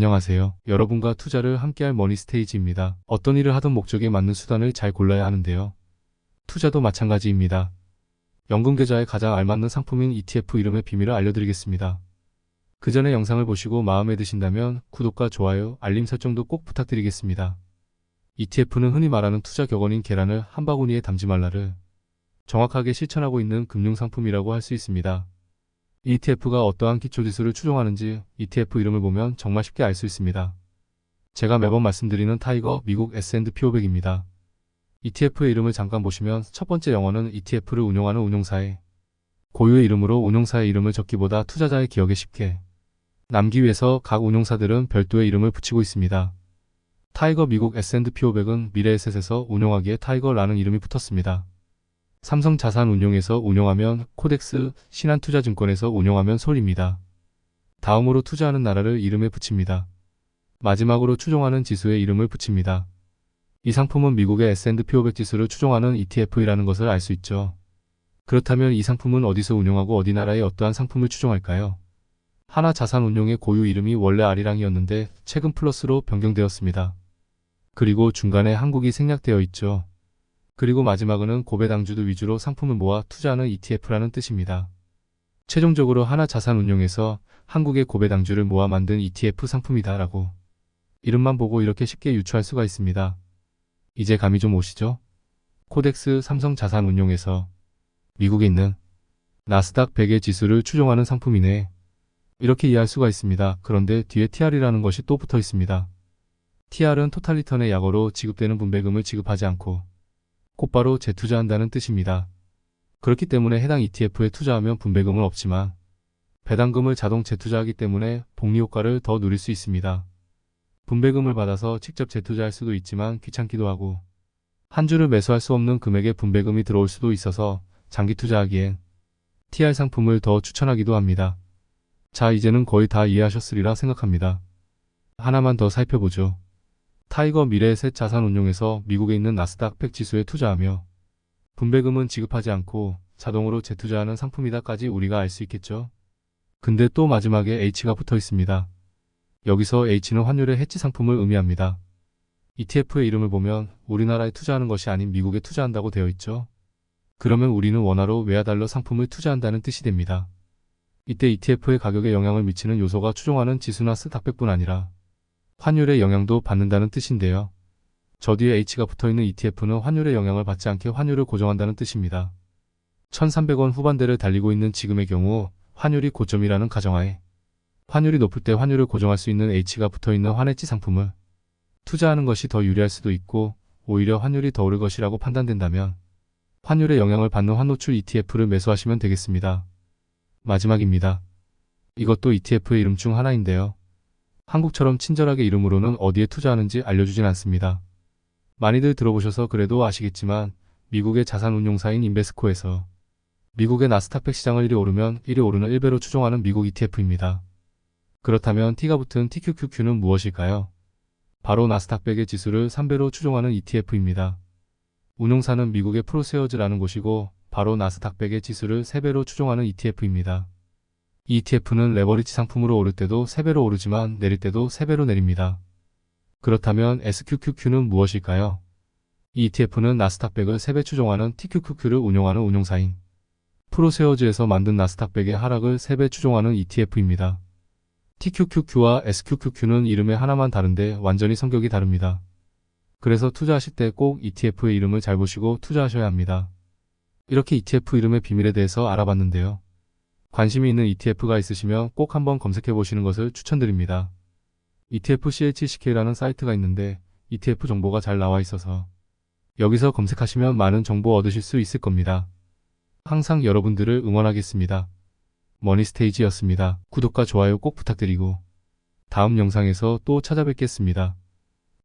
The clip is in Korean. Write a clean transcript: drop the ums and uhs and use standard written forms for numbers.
안녕하세요. 여러분과 투자를 함께할 머니스테이지입니다. 어떤 일을 하든 목적에 맞는 수단을 잘 골라야 하는데요. 투자도 마찬가지입니다. 연금 계좌에 가장 알맞는 상품인 ETF 이름의 비밀을 알려드리겠습니다. 그 전에 영상을 보시고 마음에 드신다면 구독과 좋아요, 알림 설정도 꼭 부탁드리겠습니다. ETF는 흔히 말하는 투자 격언인 계란을 한 바구니에 담지 말라를 정확하게 실천하고 있는 금융상품이라고 할 수 있습니다. ETF가 어떠한 기초지수를 추종하는지 ETF 이름을 보면 정말 쉽게 알 수 있습니다. 제가 매번 말씀드리는 타이거 미국 S&P 500입니다. ETF의 이름을 잠깐 보시면 첫 번째 영어는 ETF를 운용하는 운용사의 고유의 이름으로 운용사의 이름을 적기보다 투자자의 기억에 쉽게 남기 위해서 각 운용사들은 별도의 이름을 붙이고 있습니다. 타이거 미국 S&P 500은 미래에셋에서 운용하기에 타이거라는 이름이 붙었습니다. 삼성자산운용에서 운용하면 코덱스, 신한투자증권에서 운용하면 솔입니다. 다음으로 투자하는 나라를 이름에 붙입니다. 마지막으로 추종하는 지수의 이름을 붙입니다. 이 상품은 미국의 S&P 500 지수를 추종하는 ETF이라는 것을 알 수 있죠. 그렇다면 이 상품은 어디서 운용하고 어디 나라의 어떠한 상품을 추종할까요? 하나자산운용의 고유 이름이 원래 아리랑이었는데 최근 플러스로 변경되었습니다. 그리고 중간에 한국이 생략되어 있죠. 그리고 마지막은 고배당주들 위주로 상품을 모아 투자하는 ETF라는 뜻입니다. 최종적으로 하나자산운용에서 한국의 고배당주를 모아 만든 ETF 상품이다 라고 이름만 보고 이렇게 쉽게 유추할 수가 있습니다. 이제 감이 좀 오시죠? 코덱스 삼성자산운용에서 미국에 있는 나스닥 100의 지수를 추종하는 상품이네. 이렇게 이해할 수가 있습니다. 그런데 뒤에 TR이라는 것이 또 붙어 있습니다. TR은 토탈리턴의 약어로 지급되는 분배금을 지급하지 않고 곧바로 재투자한다는 뜻입니다. 그렇기 때문에 해당 ETF에 투자하면 분배금은 없지만 배당금을 자동 재투자하기 때문에 복리효과를 더 누릴 수 있습니다. 분배금을 받아서 직접 재투자할 수도 있지만 귀찮기도 하고 한 주를 매수할 수 없는 금액의 분배금이 들어올 수도 있어서 장기 투자하기엔 TR 상품을 더 추천하기도 합니다. 자, 이제는 거의 다 이해하셨으리라 생각합니다. 하나만 더 살펴보죠. 타이거 미래에셋 자산운용에서 미국에 있는 나스닥 100 지수에 투자하며 분배금은 지급하지 않고 자동으로 재투자하는 상품이다까지 우리가 알 수 있겠죠. 근데 또 마지막에 H가 붙어 있습니다. 여기서 H는 환율의 해지 상품을 의미합니다. ETF의 이름을 보면 우리나라에 투자하는 것이 아닌 미국에 투자한다고 되어 있죠. 그러면 우리는 원화로 외화달러 상품을 투자한다는 뜻이 됩니다. 이때 ETF의 가격에 영향을 미치는 요소가 추종하는 지수 나스닥 100뿐 아니라 환율의 영향도 받는다는 뜻인데요. 저 뒤에 H가 붙어있는 ETF는 환율의 영향을 받지 않게 환율을 고정한다는 뜻입니다. 1300원 후반대를 달리고 있는 지금의 경우 환율이 고점이라는 가정하에 환율이 높을 때 환율을 고정할 수 있는 H가 붙어있는 환해지 상품을 투자하는 것이 더 유리할 수도 있고 오히려 환율이 더 오를 것이라고 판단된다면 환율의 영향을 받는 환노출 ETF를 매수하시면 되겠습니다. 마지막입니다. 이것도 ETF의 이름 중 하나인데요. 한국처럼 친절하게 이름으로는 어디에 투자하는지 알려주진 않습니다. 많이들 들어보셔서 그래도 아시겠지만 미국의 자산운용사인 인베스코에서 미국의 나스닥 100 시장을 1위 오르면 1위 오르는 1배로 추종하는 미국 ETF입니다. 그렇다면 T가 붙은 TQQQ는 무엇일까요? 바로 나스닥 100의 지수를 3배로 추종하는 ETF입니다. 운용사는 미국의 프로세어즈라는 곳이고 바로 나스닥 100의 지수를 3배로 추종하는 ETF입니다. 이 ETF는 레버리지 상품으로 오를 때도 3배로 오르지만 내릴 때도 3배로 내립니다. 그렇다면 SQQQ는 무엇일까요? 이 ETF는 나스닥 100을 3배 추종하는 TQQQ를 운용하는 운용사인 프로세어즈에서 만든 나스닥 100의 하락을 3배 추종하는 ETF입니다. TQQQ와 SQQQ는 이름의 하나만 다른데 완전히 성격이 다릅니다. 그래서 투자하실 때 꼭 ETF의 이름을 잘 보시고 투자하셔야 합니다. 이렇게 ETF 이름의 비밀에 대해서 알아봤는데요. 관심이 있는 ETF가 있으시면 꼭 한번 검색해 보시는 것을 추천드립니다. ETF CHCK라는 사이트가 있는데 ETF 정보가 잘 나와 있어서 여기서 검색하시면 많은 정보 얻으실 수 있을 겁니다. 항상 여러분들을 응원하겠습니다. 머니스테이지였습니다. 구독과 좋아요 꼭 부탁드리고 다음 영상에서 또 찾아뵙겠습니다.